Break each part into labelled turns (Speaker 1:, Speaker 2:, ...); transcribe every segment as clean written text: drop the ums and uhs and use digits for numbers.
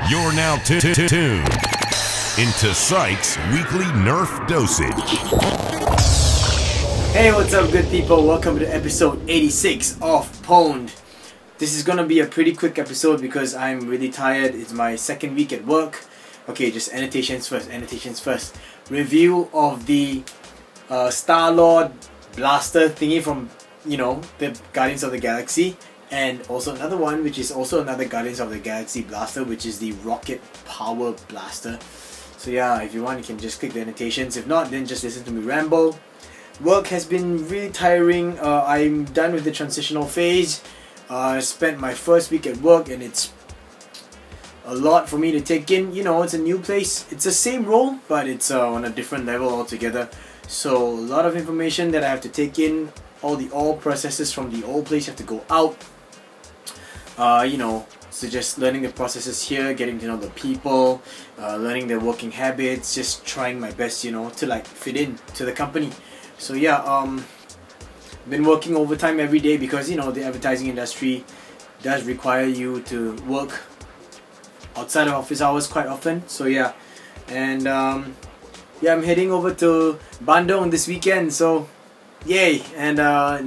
Speaker 1: You're now tuned into pSyk's weekly Nerf dosage.
Speaker 2: Hey, what's up, good people? Welcome to episode 86 of pwned. This is gonna be a pretty quick episode because I'm really tired. It's my second week at work. Okay, just annotations first. Review of the Starlord blaster thingy from, the Guardians of the Galaxy. And also another one, which is also another Guardians of the Galaxy blaster, which is the Rocket Power Blaster. So yeah, if you want, you can just click the annotations. If not, then just listen to me ramble. Work has been really tiring. I'm done with the transitional phase. I spent my first week at work and it's a lot for me to take in. It's a new place. It's the same role, but it's on a different level altogether. So a lot of information that I have to take in. All processes from the old place have to go out. So just learning the processes here, getting to know the people, learning their working habits, just trying my best, to like fit in to the company. So yeah, been working overtime every day because the advertising industry does require you to work outside of office hours quite often. So yeah, and yeah, I'm heading over to Bandung this weekend. So yay! And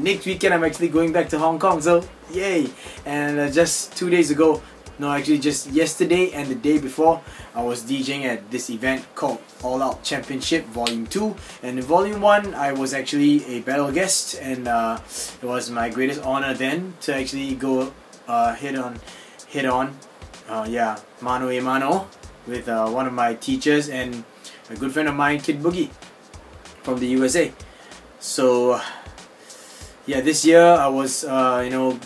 Speaker 2: next weekend I'm actually going back to Hong Kong, so yay! And just 2 days ago, no, actually just yesterday and the day before, I was DJing at this event called All Out Championship Volume 2. And in Volume 1, I was actually a battle guest, and it was my greatest honor then to actually go head on, mano a mano with one of my teachers and a good friend of mine, Kid Boogie from the USA. So yeah, this year I was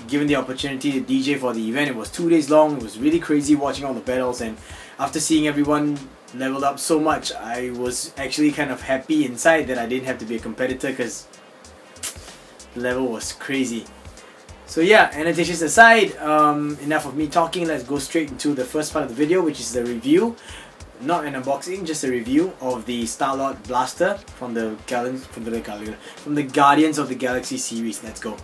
Speaker 2: given the opportunity to DJ for the event. It was 2 days long. It was really crazy watching all the battles, and after seeing everyone leveled up so much, I was actually kind of happy inside that I didn't have to be a competitor because the level was crazy. So yeah, annotations aside, enough of me talking. Let's go straight into the first part of the video, which is the review. Not an unboxing, just a review of the Starlord blaster from the Guardians of the Galaxy series. Let's go.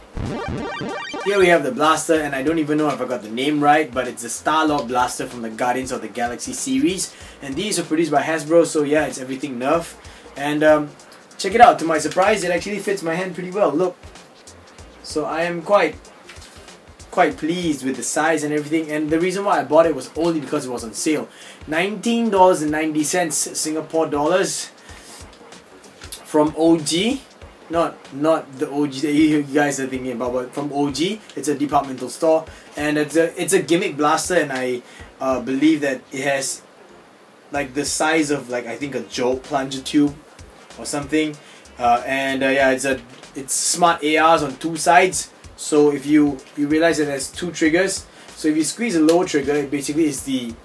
Speaker 2: Here we have the blaster, and I don't even know if I got the name right, but it's the Starlord blaster from the Guardians of the Galaxy series, and these are produced by Hasbro. So yeah, it's everything Nerf, and check it out. To my surprise, it actually fits my hand pretty well. Look, so I am quite pleased with the size and everything, and the reason why I bought it was only because it was on sale. $19.90 Singapore dollars from OG, not the OG that you guys are thinking about, but from OG. It's a departmental store, and it's a gimmick blaster, and I believe that it has like the size of I think a jolt plunger tube or something, and yeah, it's smart ARs on two sides. So if you realize that there's two triggers, so if you squeeze a low trigger, it basically is the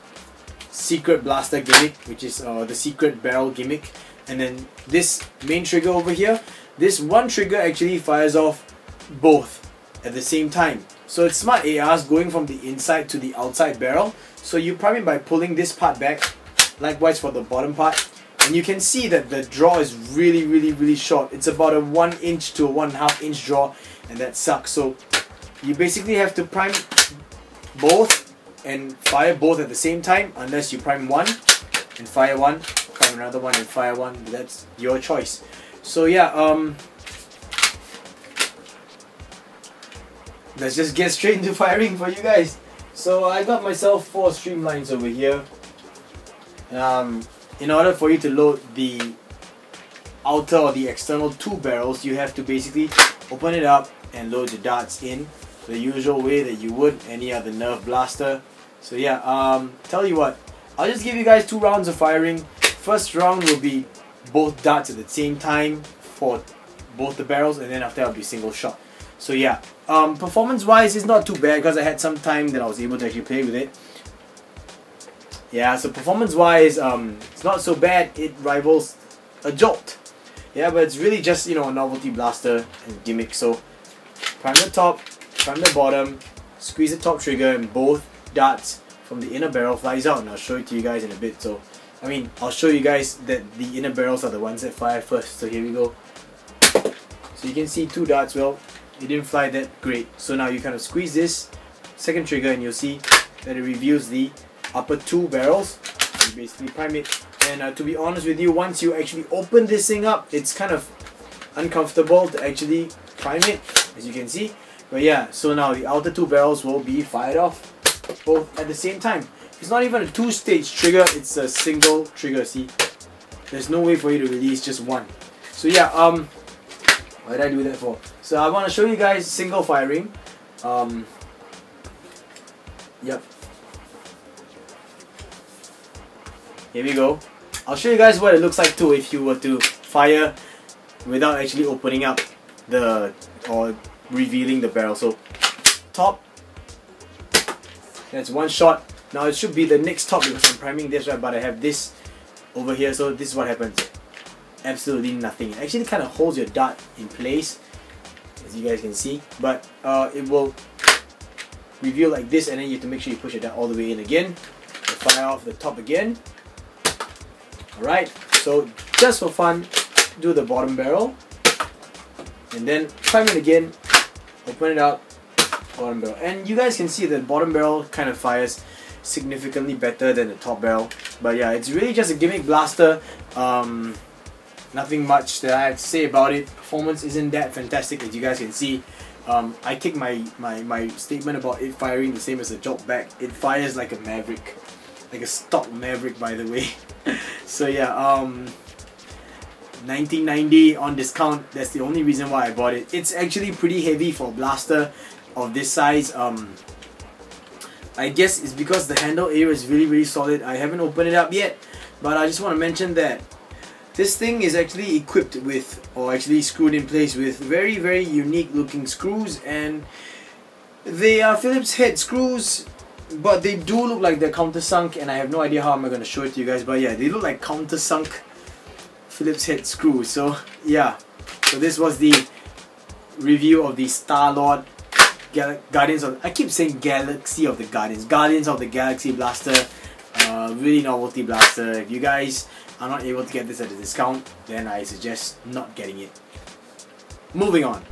Speaker 2: secret blaster gimmick, which is the secret barrel gimmick, and then this main trigger over here, this one trigger actually fires off both at the same time. So it's smart ARs going from the inside to the outside barrel. So you prime it by pulling this part back, likewise for the bottom part, and you can see that the draw is really short. It's about a 1 inch to a 1.5 inch draw, and that sucks. So you basically have to prime both and fire both at the same time, unless you prime one and fire one, prime another one and fire one. That's your choice. So yeah, let's just get straight into firing for you guys. So I got myself 4 streamlines over here. In order for you to load the outer or the external 2 barrels, you have to basically open it up and load the darts in the usual way that you would any other Nerf blaster. So yeah, tell you what, I'll just give you guys 2 rounds of firing. First round will be both darts at the same time for both the barrels, and then after that will be single shot. So yeah, performance wise it's not too bad because I had some time that I was able to actually play with it. Yeah, so performance wise, it's not so bad. It rivals a jolt. Yeah, but it's really just a novelty blaster and gimmick. So prime the top, prime the bottom, squeeze the top trigger, and both darts from the inner barrel flies out, and I'll show it to you guys in a bit. So I'll show you guys that the inner barrels are the ones that fire first. So here we go. So you can see 2 darts. Well, it didn't fly that great. So now you kind of squeeze this second trigger, and you'll see that it reveals the upper two barrels. You basically prime it, and to be honest with you, once you actually open this thing up, it's kind of uncomfortable to actually prime it, as you can see. But yeah, so now the outer two barrels will be fired off both at the same time. It's not even a two-stage trigger, it's a single trigger, see? There's no way for you to release just one. So yeah, what did I do that for? So I want to show you guys single firing. Yep. Here we go. I'll show you guys what it looks like too if you were to fire without actually opening up or revealing the barrel. So top, that's one shot. Now it should be the next top because I'm priming this, right, but I have this over here, so this is what happens. Absolutely nothing. It actually kind of holds your dart in place, as you guys can see, but it will reveal like this, and then you have to make sure you push your dart all the way in again. Fire off the top again. Alright, so just for fun, do the bottom barrel, and then prime it again, open it up, bottom barrel. And you guys can see the bottom barrel kind of fires significantly better than the top barrel. But yeah, it's really just a gimmick blaster. Nothing much that I have to say about it. Performance isn't that fantastic, as you guys can see. I take my statement about it firing the same as a jolt back. It fires like a Maverick, like a stock Maverick, by the way. So yeah, 1990 on discount. That's the only reason why I bought it. It's actually pretty heavy for a blaster of this size. I guess it's because the handle area is really solid. I haven't opened it up yet, but I just want to mention that this thing is actually equipped with, or actually screwed in place with, very unique looking screws, and they are Phillips head screws, but they do look like they're countersunk, and I have no idea how I'm going to show it to you guys, but yeah, they look like countersunk Phillips head screws. So yeah, so this was the review of the Starlord Guardians of, I keep saying Galaxy of the Guardians of the Galaxy blaster. Really novelty blaster. If you guys are not able to get this at a discount, then I suggest not getting it. Moving on.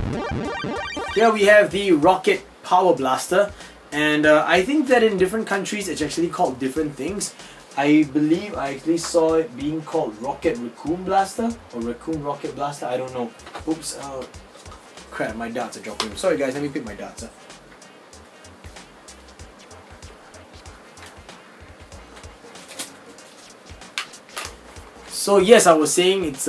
Speaker 2: Here we have the Rocket Power Blaster, and I think that in different countries it's actually called different things. I believe I actually saw it being called Rocket Raccoon Blaster or Raccoon Rocket Blaster. I don't know. Oops. Crap, my darts are dropping. Sorry guys, let me pick my darts up. So yes, I was saying it's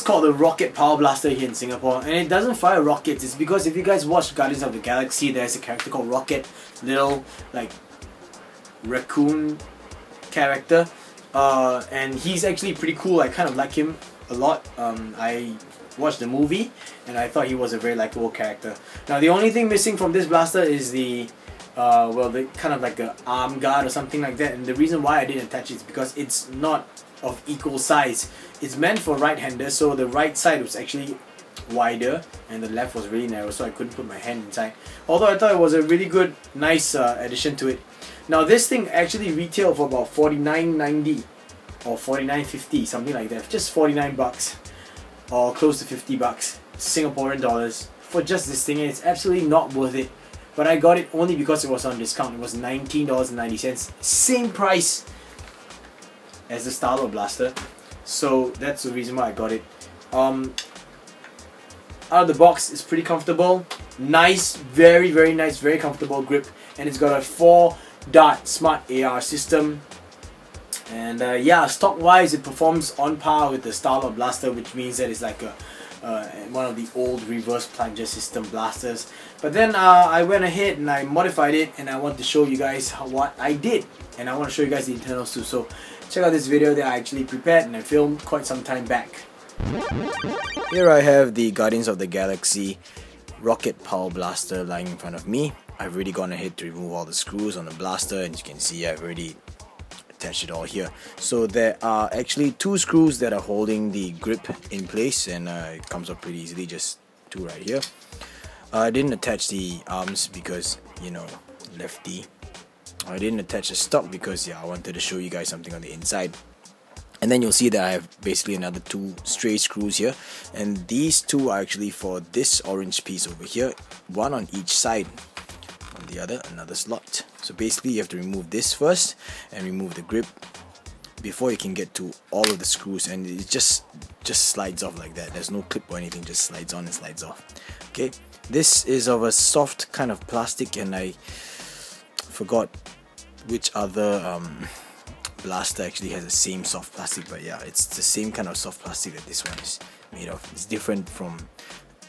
Speaker 2: called the Rocket Power Blaster here in Singapore, and it doesn't fire rockets. It's because if you guys watch Guardians of the Galaxy, there's a character called Rocket, little like raccoon character, and he's actually pretty cool. I kind of like him a lot. I watched the movie and I thought he was a very likable character. Now the only thing missing from this blaster is the well, the kind of like an arm guard or something like that, and the reason why I didn't attach it is because it's not of equal size. It's meant for right-handers, so the right side was actually wider and the left was really narrow, so I couldn't put my hand inside. Although I thought it was a really good, nice addition to it. Now this thing actually retailed for about $49.90 or $49.50, something like that. Just 49 bucks or close to 50 bucks Singaporean dollars for just this thing, and it's absolutely not worth it. But I got it only because it was on discount. It was $19.90, same price as the Starlord blaster, so that's the reason why I got it. Out of the box, it's pretty comfortable, nice, very nice, very comfortable grip, and it's got a 4-dart smart AR system. And yeah, stock wise it performs on par with the Starlord blaster, which means that it's like a one of the old reverse plunger system blasters. But then I went ahead and I modified it, and I want to show you guys what I did, and I want to show you guys the internals too. So check out this video that I actually prepared and I filmed quite some time back. Here I have the Guardians of the Galaxy Rocket Power Blaster lying in front of me. I've already gone ahead to remove all the screws on the blaster, and you can see I've already attached it all here. So there are actually 2 screws that are holding the grip in place, and it comes up pretty easily, just 2 right here. I didn't attach the arms because, you know, lefty. I didn't attach the stock because, yeah, I wanted to show you guys something on the inside. And then you'll see that I have basically another 2 stray screws here, and these 2 are actually for this orange piece over here, one on each side.
Speaker 3: on the other, another slot. So basically you have to remove this first and remove the grip before you can get to all of the screws, and it just slides off like that. There's no clip or anything, just slides on and slides off. Okay, this is of a soft kind of plastic, and I forgot which other blaster actually has the same soft plastic, but yeah, it's the same kind of soft plastic that this one is made of. It's different from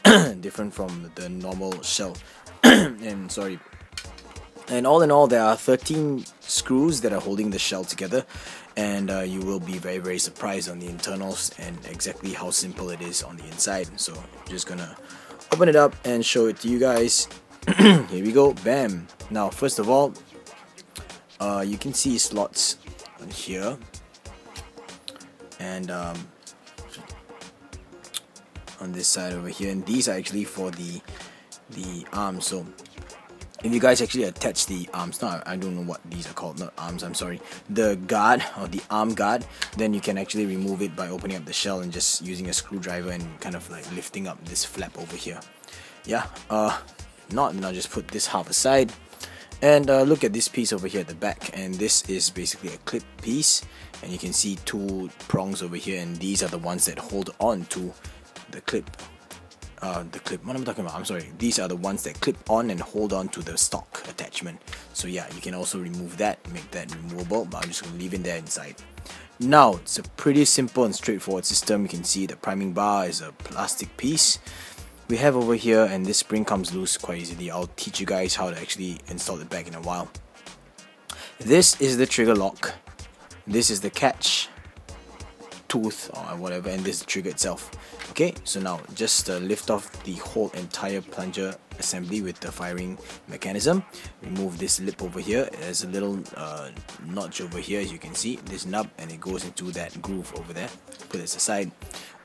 Speaker 3: the normal shell. And sorry. And all in all, there are 13 screws that are holding the shell together, and you will be very surprised on the internals and exactly how simple it is on the inside. So I'm just gonna open it up and show it to you guys. Here we go, bam. Now first of all, you can see slots on here, and on this side over here, and these are actually for the arms. So if you guys actually attach the arms, no, I don't know what these are called, not arms, I'm sorry, the guard or the arm guard, then you can actually remove it by opening up the shell and just using a screwdriver and kind of like lifting up this flap over here. Yeah, now just put this half aside, and look at this piece over here at the back, and this is basically a clip piece, and you can see two prongs over here, and these are the ones that hold on to the clip. What am I talking about? I'm sorry. These are the ones that clip on and hold on to the stock attachment. So yeah, you can also remove that, make that removable, but I'm just going to leave it there inside. Now, it's a pretty simple and straightforward system. You can see the priming bar is a plastic piece we have over here, and this spring comes loose quite easily. I'll teach you guys how to actually install it back in a while. This is the trigger lock. This is the catch tooth or whatever, and this is the trigger itself. Okay, so now just lift off the whole entire plunger assembly with the firing mechanism. Remove this lip over here. There's a little notch over here, as you can see, this nub, and it goes into that groove over there. Put this aside.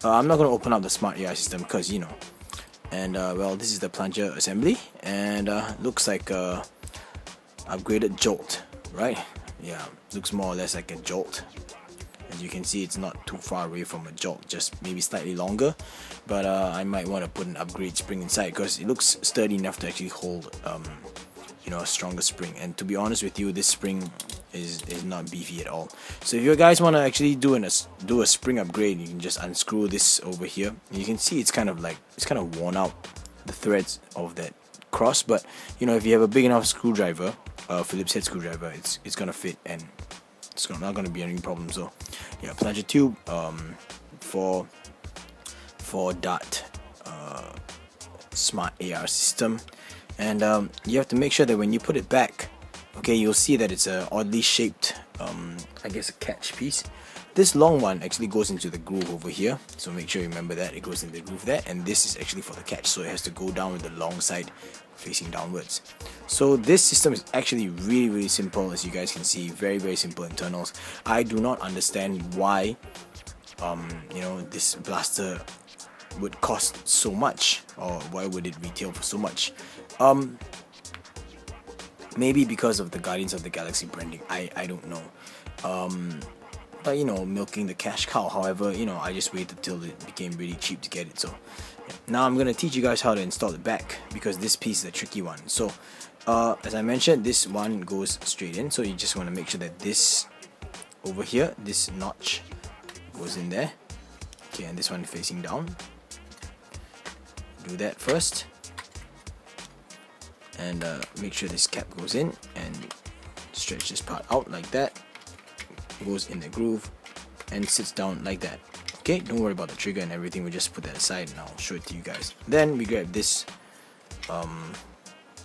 Speaker 3: I'm not going to open up the smart AI system because, you know. And well, this is the plunger assembly, and looks like a upgraded jolt, right? Yeah, looks more or less like a jolt. As you can see, it's not too far away from a jolt, just maybe slightly longer, but I might want to put an upgrade spring inside because it looks sturdy enough to actually hold you know, a stronger spring. And to be honest with you, this spring is not beefy at all. So if you guys want to actually do a spring upgrade, you can just unscrew this over here. You can see it's kind of worn out, the threads of that cross, but you know, if you have a big enough screwdriver, Phillips head screwdriver, it's gonna fit, and it's not going to be any problem. So yeah, plunger tube for that smart AR system, and you have to make sure that when you put it back, okay, you'll see that it's a oddly shaped I guess a catch piece. This long one actually goes into the groove over here, so make sure you remember that it goes in the groove there, and this is actually for the catch, so it has to go down with the long side facing downwards. So this system is actually really simple, as you guys can see. Very simple internals. I do not understand why you know, this blaster would cost so much, or why would it retail for so much. Maybe because of the Guardians of the Galaxy branding, I don't know. But you know, milking the cash cow. However, you know, I just waited till it became really cheap to get it. So yeah. Now I'm gonna teach you guys how to install it back, because this piece is a tricky one. So as I mentioned, this one goes straight in, so you just want to make sure that this over here, this notch goes in there. Okay, and this one facing down. Do that first, and make sure this cap goes in, and stretch this part out like that. Goes in the groove and sits down like that. Okay, don't worry about the trigger and everything, we'll just put that aside and I'll show it to you guys. Then we grab this on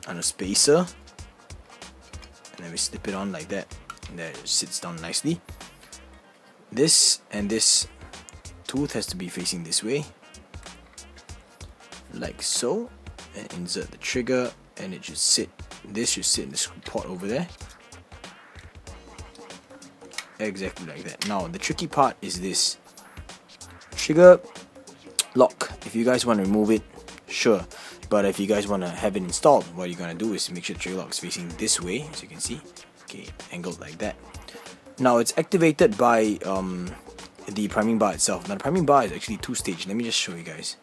Speaker 3: a spacer, and then we slip it on like that, and there it sits down nicely. This and this tooth has to be facing this way, like so, and insert the trigger, and it should sit, this should sit in the screw pot over there. Exactly like that. Now the tricky part is this trigger lock. If you guys want to remove it, sure, but if you guys want to have it installed, what you're gonna do is make sure the trigger lock is facing this way, as you can see. Okay, angled like that. Now it's activated by the priming bar itself. Now the priming bar is actually two-stage. Let me just show you guys.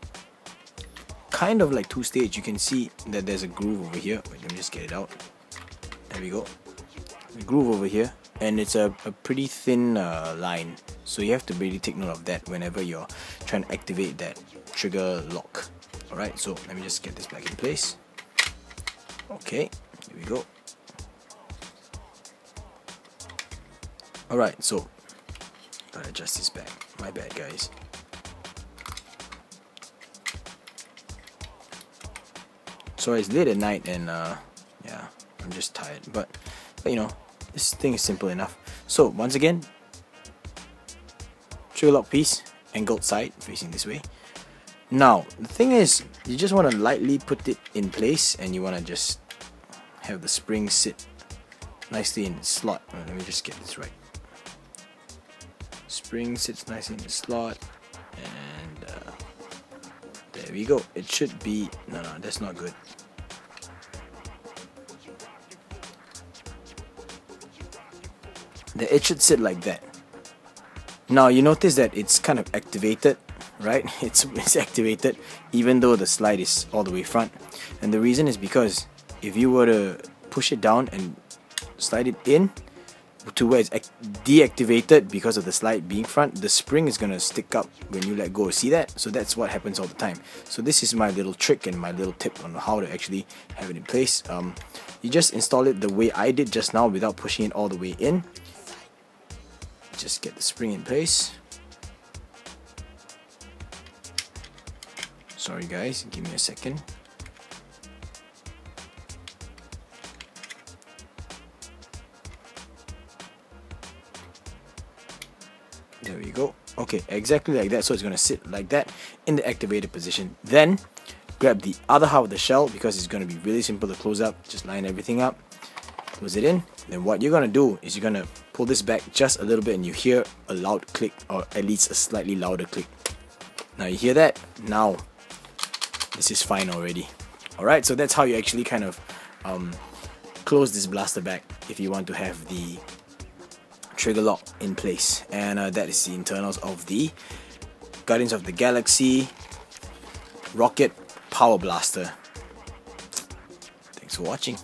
Speaker 3: kind of like two-stage. You can see that there's a groove over here. Wait, let me just get it out. There we go. A groove over here, and it's a pretty thin line, so you have to really take note of that whenever you're trying to activate that trigger lock. Alright, so let me just get this back in place. Okay, here we go. Alright, so gotta adjust this back. My bad, guys. Sorry, it's late at night, and yeah, I'm just tired, but you know, this thing is simple enough. So once again, trigger lock piece, angled side facing this way. Now the thing is, you just want to lightly put it in place, and you want to just have the spring sit nicely in the slot. Let me just get this right. Spring sits nicely in the slot, and there we go. It should be, no, that's not good. It should sit like that. Now you notice that it's kind of activated, right? It's activated even though the slide is all the way front, and the reason is because if you were to push it down and slide it in to where it's deactivated because of the slide being front, the spring is gonna stick up when you let go. See that? So that's what happens all the time. So this is my little trick and my little tip on how to actually have it in place. You just install it the way I did just now without pushing it all the way in. Just get the spring in place. Sorry guys, give me a second. There we go. Okay, exactly like that. So it's going to sit like that in the activated position. Then grab the other half of the shell, because it's going to be really simple to close up. Just line everything up, close it in. Then what you're going to do is you're going to pull this back just a little bit, and you hear a loud click, or at least a slightly louder click. Now you hear that? Now this is fine already. Alright, so that's how you actually kind of close this blaster back if you want to have the trigger lock in place. And that is the internals of the Guardians of the Galaxy Rocket Power Blaster. Thanks for watching.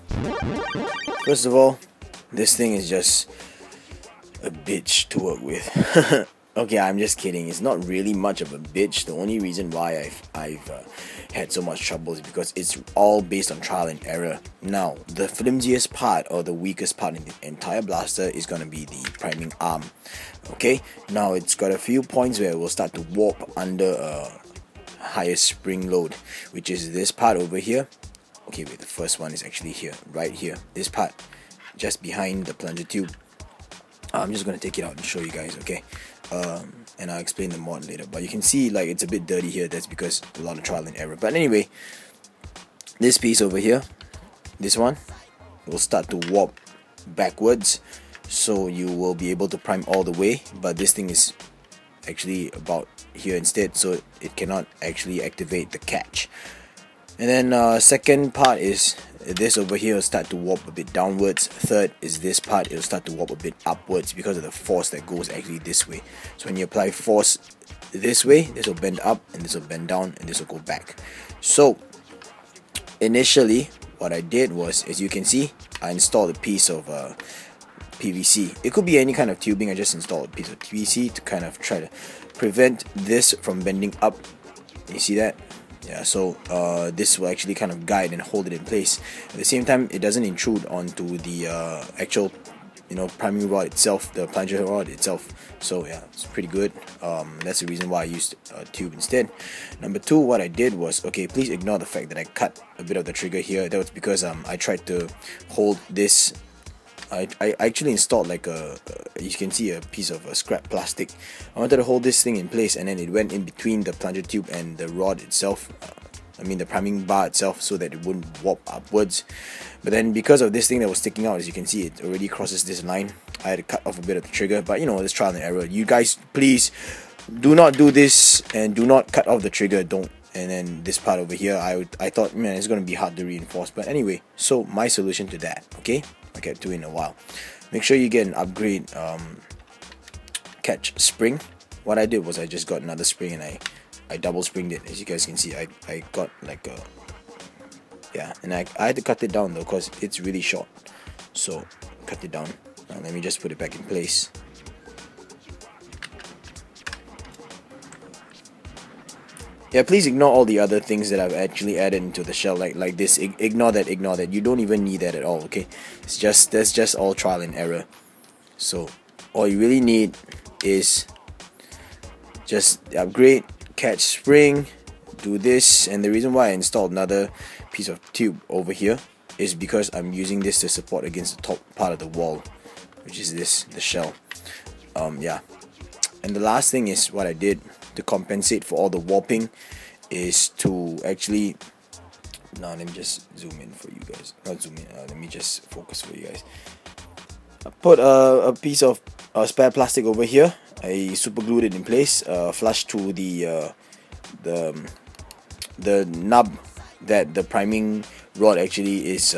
Speaker 3: First of all, this thing is just a bitch to work with. Okay, I'm just kidding. It's not really much of a bitch. The only reason why I've had so much trouble is because it's all based on trial and error. Now, the flimsiest part or the weakest part in the entire blaster is going to be the priming arm. Okay, now it's got a few points where it will start to warp under a higher spring load, which is this part over here. Okay, wait, the first one is actually here, right here. This part, just behind the plunger tube. I'm just going to take it out and show you guys, okay? And I'll explain the mod later, but you can see like it's a bit dirty here. That's because a lot of trial and error. But anyway, this piece over here, this one, will start to warp backwards, so you will be able to prime all the way, but this thing is actually about here instead, so it cannot actually activate the catch. And then second part is this over here will start to warp a bit downwards. Third is this part, it will start to warp a bit upwards because of the force that goes actually this way. So when you apply force this way, this will bend up, and this will bend down, and this will go back. So initially what I did was, as you can see, I installed a piece of PVC. It could be any kind of tubing. I just installed a piece of PVC to kind of try to prevent this from bending up. You see that? Yeah, so this will actually kind of guide and hold it in place. At the same time, it doesn't intrude onto the actual, priming rod itself, the plunger rod itself. So yeah, it's pretty good. That's the reason why I used a tube instead. Number two, what I did was, okay, please ignore the fact that I cut a bit of the trigger here. That was because I tried to hold this. I actually installed like you can see a piece of scrap plastic. I wanted to hold this thing in place, and then it went in between the plunger tube and the rod itself. The priming bar itself, so that it wouldn't warp upwards. But then because of this thing that was sticking out, as you can see, it already crosses this line. I had to cut off a bit of the trigger, but it's trial and error. You guys, please do not do this, and do not cut off the trigger. Don't. And then this part over here, I thought, man, it's gonna be hard to reinforce. But anyway, so my solution to that, okay, I'll get to it in a while. Make sure you get an upgrade catch spring. What I did was I just got another spring, and I double springed it. As you guys can see, I got like a, yeah, and I had to cut it down though because it's really short, so cut it down. Now let me just put it back in place. Yeah, please ignore all the other things that I've actually added into the shell, like this. Ignore that. You don't even need that at all. Okay, that's just all trial and error. So all you really need is just upgrade, catch spring, do this. And the reason why I installed another piece of tube over here is because I'm using this to support against the top part of the wall, which is the shell. Yeah, and the last thing is what I did to compensate for all the warping is to actually, now let me just zoom in for you guys, not zoom in, let me just focus for you guys. I put a piece of spare plastic over here. I super glued it in place, flush to the nub that the priming rod actually is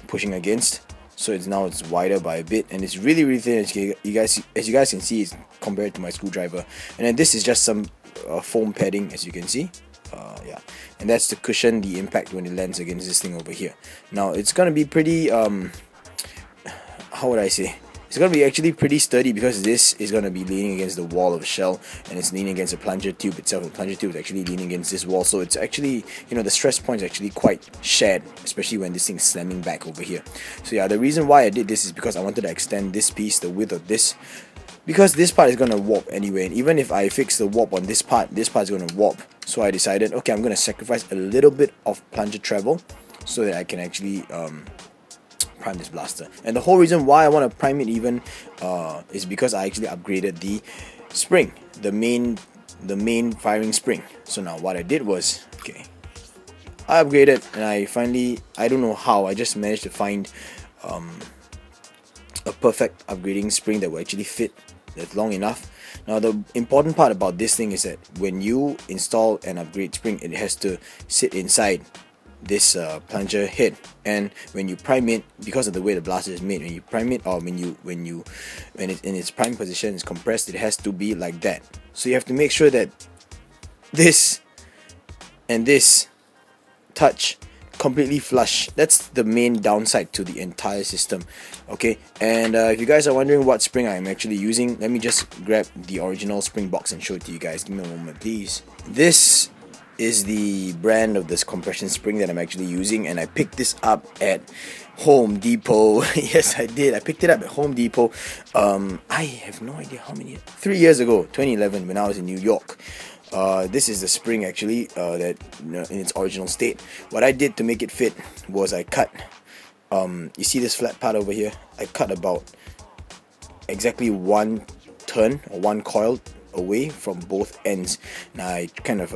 Speaker 3: pushing against. So it's wider by a bit, and it's really thin. As you guys can see, it's compared to my screwdriver. And then this is just some foam padding, as you can see. Yeah, and that's to cushion the impact when it lands against this thing over here. Now it's gonna be pretty how would I say? It's gonna be actually pretty sturdy because this is gonna be leaning against the wall of the shell, and it's leaning against the plunger tube itself. The plunger tube is actually leaning against this wall, so it's actually, you know, the stress point is actually quite shared, especially when this thing's slamming back over here. So yeah, the reason why I did this is because I wanted to extend this piece, the width of this, because this part is gonna warp anyway, and even if I fix the warp on this part is gonna warp. So I decided, okay, I'm gonna sacrifice a little bit of plunger travel so that I can actually prime this blaster. And the whole reason why I want to prime it even is because I actually upgraded the spring, the main firing spring. So now what I did was, okay, I upgraded, and I don't know how, I just managed to find a perfect upgrading spring that will actually fit, that's long enough. Now the important part about this thing is that when you install an upgrade spring, it has to sit inside this plunger head, and when you prime it, because of the way the blaster is made, when you prime it, or when it's in its prime position, it's compressed, it has to be like that. So you have to make sure that this and this touch completely flush. That's the main downside to the entire system. Okay, and if you guys are wondering what spring I'm actually using, let me just grab the original spring box and show it to you guys. Give me a moment, please. This is the brand of this compression spring that I'm actually using, and I picked this up at Home Depot. Yes, I did. I picked it up at Home Depot. I have no idea how many. 3 years ago, 2011, when I was in New York. This is the spring actually that, you know, in its original state. What I did to make it fit was I cut. You see this flat part over here? I cut about exactly one turn or one coil away from both ends. Now I kind of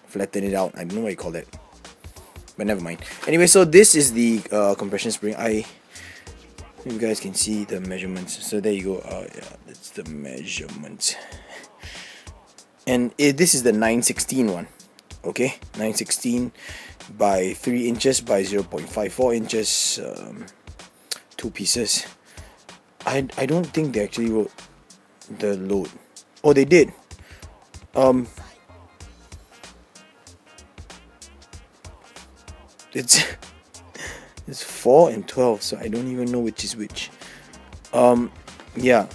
Speaker 3: flatten it out. I don't know what you call that, but never mind. Anyway, so this is the compression spring. You guys can see the measurements. So there you go. Yeah, that's the measurements. And this is the 916 one. Okay, 916 by 3 inches by 0.54 inches. 2 pieces. I don't think they actually wrote the load. Oh, they did. It's 4 and 12, so I don't even know which is which. Yeah,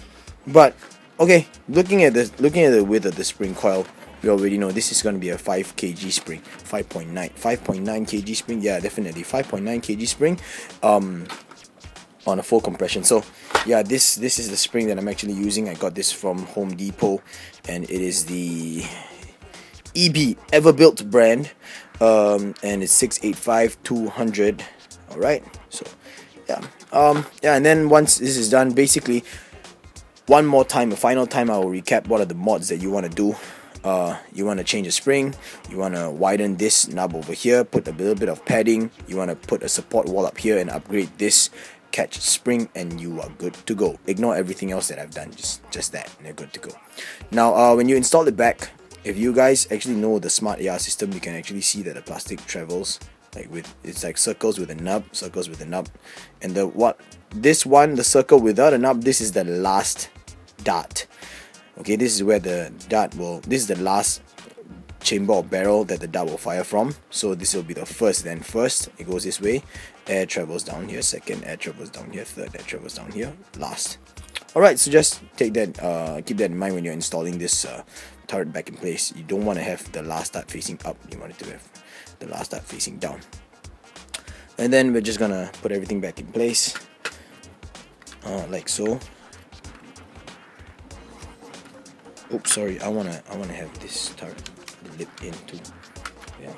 Speaker 3: but okay, looking at the width of the spring coil, we already know this is going to be a 5 kg spring, 5.9 kg spring. Yeah, definitely 5.9 kg spring on a full compression. So yeah, this is the spring that I'm actually using. I got this from Home Depot, and it is the EB Everbuilt brand, and it's 685-200. all right, so yeah, and then once this is done, basically one more time, a final time, I will recap what are the mods that you want to do. You want to change the spring, you want to widen this knob over here, put a little bit of padding, you want to put a support wall up here and upgrade this catch spring, and you are good to go. Ignore everything else that I've done, just that, and you're good to go. Now when you install it back, if you guys actually know the smart AR system, you can actually see that the plastic travels like it's like circles with a nub, and the circle without a nub, this is the last dart. Okay, this is where the dart will, this is the last chamber or barrel that the dart will fire from. So this will be the first, then first it goes this way, air travels down here, second, air travels down here, third, air travels down here, last. Alright, so just take that, keep that in mind when you're installing this turret back in place. You don't want to have the last dart facing up, you want it to have the last dart facing down. And then we're just gonna put everything back in place, like so. Oops, sorry, I wanna have this turret, the lip in too. Yeah.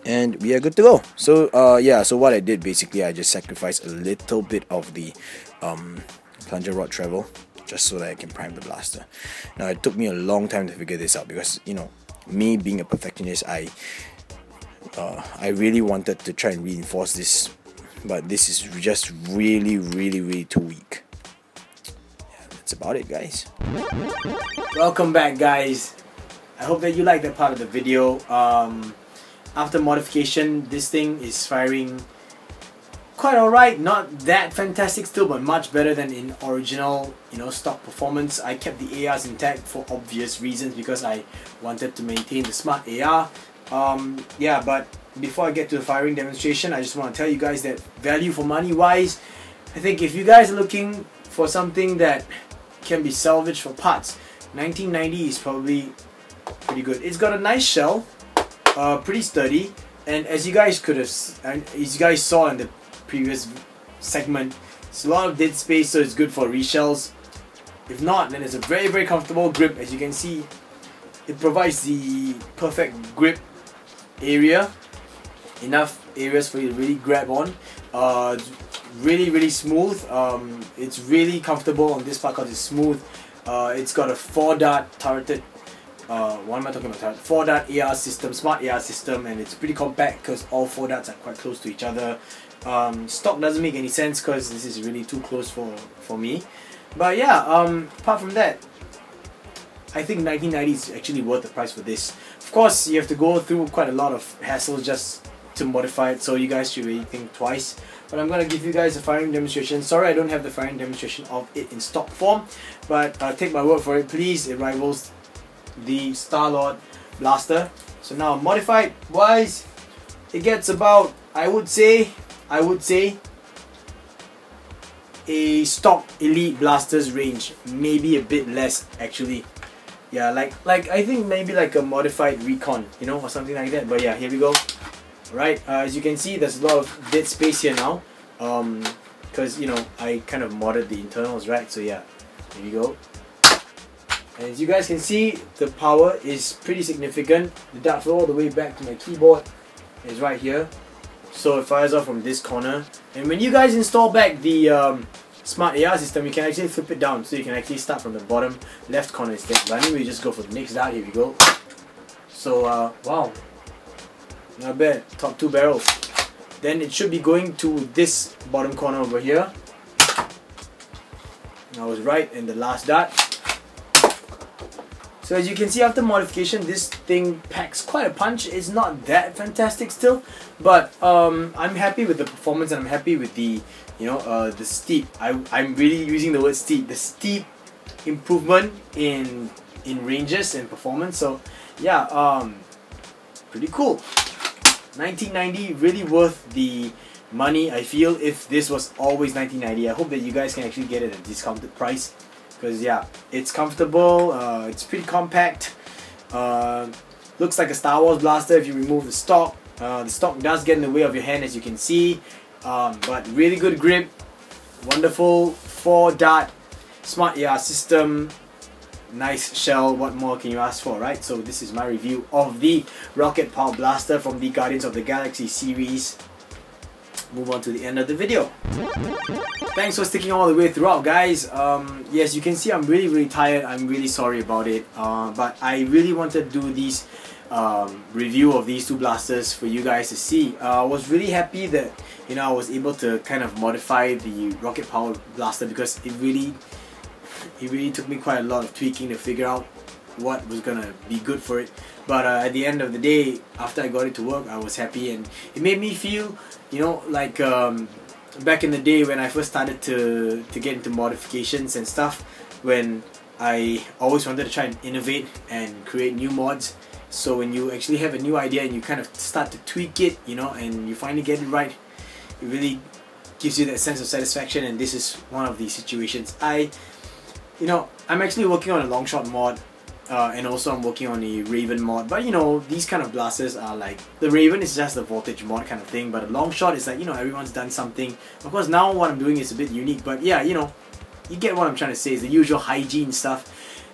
Speaker 3: And we are good to go. So yeah, so what I did basically, I just sacrificed a little bit of the plunger rod travel just so that I can prime the blaster. Now it took me a long time to figure this out because, you know, me being a perfectionist, I really wanted to try and reinforce this, but this is just really too weak. Yeah, that's about it, guys.
Speaker 2: Welcome back, guys. I hope that you liked that part of the video. After modification, this thing is firing quite alright, not that fantastic still, but much better than in original, you know, stock performance. I kept the ARs intact for obvious reasons because I wanted to maintain the smart AR. Yeah, but before I get to the firing demonstration, I just want to tell you guys that value for money wise, I think if you guys are looking for something that can be salvaged for parts, 1990 is probably pretty good. It's got a nice shell, pretty sturdy, and as you guys saw in the previous segment, it's a lot of dead space, so it's good for reshells. If not, then it's a very comfortable grip. As you can see, it provides the perfect grip area, enough areas for you to really grab on. Really smooth. It's really comfortable on this part because it's smooth. It's got a 4-dart turreted, what am I talking about? 4-dart AR system, smart AR system, and it's pretty compact because all 4 darts are quite close to each other. Stock doesn't make any sense because this is really too close for me. But yeah, apart from that, I think 1990 is actually worth the price for this. Of course, you have to go through quite a lot of hassle just to modify it, so you guys should really think twice. But I'm gonna give you guys a firing demonstration. Sorry, I don't have the firing demonstration of it in stock form, but take my word for it, please. It rivals the Starlord blaster. So now, modified wise, it gets about, I would say a stock elite blaster's range, maybe a bit less actually. Yeah, like I think maybe like a modified recon, you know, or something like that. But yeah, here we go. Right, as you can see, there's a lot of dead space here now, because you know I kind of modded the internals, right? So yeah, here we go. And as you guys can see, the power is pretty significant. The dart flow all the way back to my keyboard is right here. So it fires off from this corner. And when you guys install back the smart AR system, you can actually flip it down. So you can actually start from the bottom left corner instead. But anyway, just go for the next dart. Here we go. So, wow. Not bad. Top 2 barrels. Then it should be going to this bottom corner over here. I was right in the last dart. So as you can see, after modification, this thing packs quite a punch. It's not that fantastic still, but I'm happy with the performance, and I'm happy with the, you know, the steep. I'm really using the word steep. The steep improvement in ranges and performance. So yeah, pretty cool. 1990, really worth the money, I feel. If this was always 1990, I hope that you guys can actually get it at a discounted price. Because yeah, it's comfortable, it's pretty compact, looks like a Star Wars blaster if you remove the stock. The stock does get in the way of your hand, as you can see, but really good grip, wonderful 4-dart smart AR system, nice shell. What more can you ask for, right? So this is my review of the Rocket Power Blaster from the Guardians of the Galaxy series. Move on to the end of the video. Thanks for sticking all the way throughout, guys. Yes, you can see I'm really tired. I'm really sorry about it, but I really wanted to do these review of these 2 blasters for you guys to see. I was really happy that, you know, I was able to kind of modify the Rocket Power Blaster because it really took me quite a lot of tweaking to figure out what was gonna be good for it. But at the end of the day, after I got it to work, I was happy, and it made me feel, you know, like back in the day when I first started to get into modifications and stuff. when I always wanted to try and innovate and create new mods. So when you actually have a new idea and you kind of start to tweak it, you know, and you finally get it right, it really gives you that sense of satisfaction. And this is one of these situations. I'm actually working on a long shot mod, and also I'm working on a Raven mod. But you know, these kind of blasters are like, the Raven is just a voltage mod kind of thing, but a long shot is like, you know, everyone's done something. Of course, now what I'm doing is a bit unique, but yeah, you know, you get what I'm trying to say. Is the usual hygiene stuff,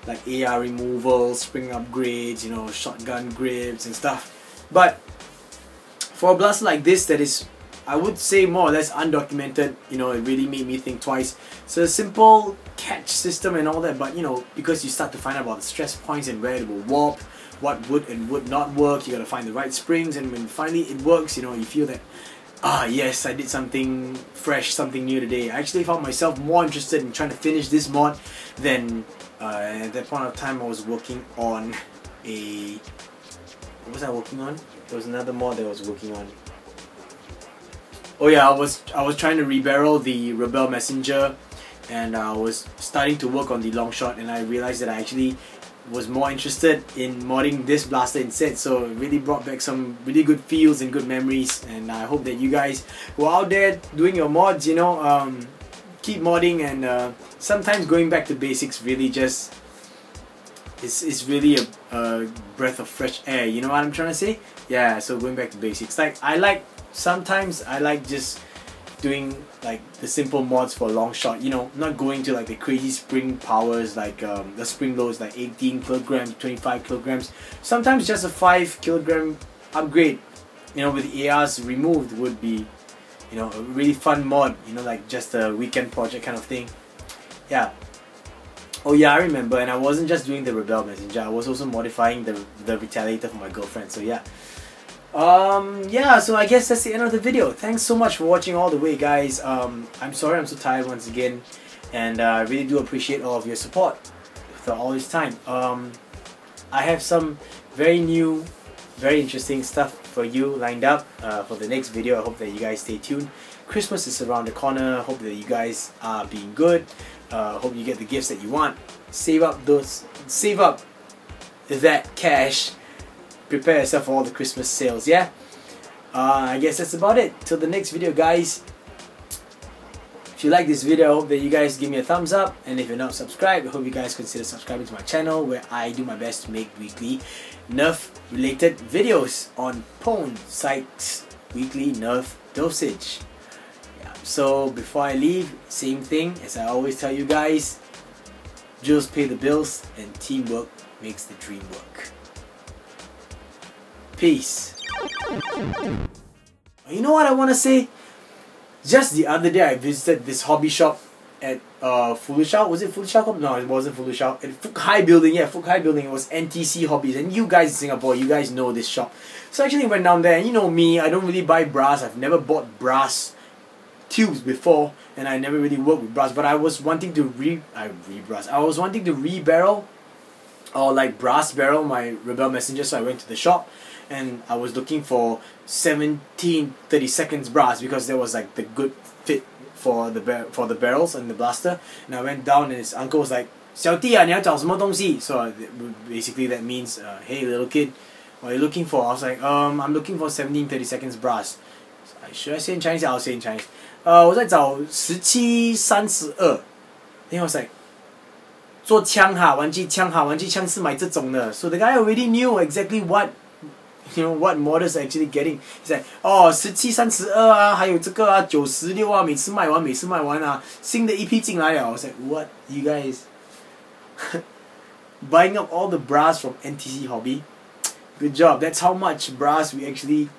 Speaker 2: like AR removal, spring upgrades, you know, shotgun grips and stuff. But for a blaster like this that is, I would say, more or less undocumented, you know, it really made me think twice. So a simple catch system and all that, but you know, because you start to find out about the stress points and where it will warp, what would and would not work, you gotta find the right springs, and when finally it works, you know, you feel that, yes, I did something fresh, something new today. I actually found myself more interested in trying to finish this mod than at that point of time I was working on what was I working on? There was another mod that I was working on. Oh yeah, I was trying to rebarrel the Rebel Messenger, and I was starting to work on the long shot, and I realized that I actually was more interested in modding this blaster instead. So it really brought back some really good feels and good memories, and I hope that you guys who are out there doing your mods, you know, keep modding, and sometimes going back to basics really just is really a breath of fresh air, you know what I'm trying to say? Yeah, so going back to basics, like sometimes I like just doing like the simple mods for a long shot, you know, not going to like the crazy spring powers, like the spring loads like 18 kilograms, 25 kilograms. Sometimes just a 5 kilogram upgrade, you know, with the ARs removed would be, you know, a really fun mod, you know, like just a weekend project kind of thing. Yeah. Oh yeah, I remember, and I wasn't just doing the Rebel Messenger, I was also modifying the Retaliator for my girlfriend, so yeah. Yeah, so I guess that's the end of the video. Thanks so much for watching all the way, guys. I'm sorry I'm so tired once again, and I really do appreciate all of your support for all this time. I have some very new, very interesting stuff for you lined up for the next video. I hope that you guys stay tuned. Christmas is around the corner. Hope that you guys are being good. Hope you get the gifts that you want. Save up that cash. Prepare yourself for all the Christmas sales, yeah? I guess that's about it. Till the next video, guys. If you like this video, I hope that you guys give me a thumbs up. And if you're not subscribed, I hope you guys consider subscribing to my channel, where I do my best to make weekly Nerf related videos on pSyk's weekly Nerf dosage. Yeah, so before I leave, same thing as I always tell you guys, drills pay the bills and teamwork makes the dream work. Peace. You know what I want to say? Just the other day I visited this hobby shop at Fulishao. Was it Fulishao? No, it wasn't Fulishao. At Fook Hai Building. Yeah, Fook Hai Building. It was NTC Hobbies. And you guys in Singapore, you guys know this shop. So I actually went down there, and you know me, I don't really buy brass. I've never bought brass tubes before, and I never really worked with brass, but I was wanting to I was wanting to re-barrel, or like brass barrel my Rebel Messenger. So I went to the shop, and I was looking for 17/32 brass, because that was like the good fit for the barrels and the blaster. And I went down, and his uncle was like, 小弟啊，你要找什么东西? So basically that means, hey little kid, what are you looking for? I was like, I'm looking for 17/32 brass. Should I say in Chinese? I'll say in Chinese. 我在找1732. Then I was like, 做枪哈，玩机枪哈，玩机枪是买这种的. So the guy already knew exactly what, you know, what models are actually getting. He's like, 1732啊，还有这个啊，916啊，每次卖完啊，新的一批进来了. I was like, what, you guys buying up all the brass from NTC Hobby? Good job. That's how much brass we actually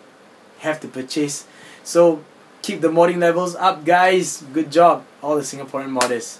Speaker 2: have to purchase. So keep the modding levels up, guys. Good job, all the Singaporean modders.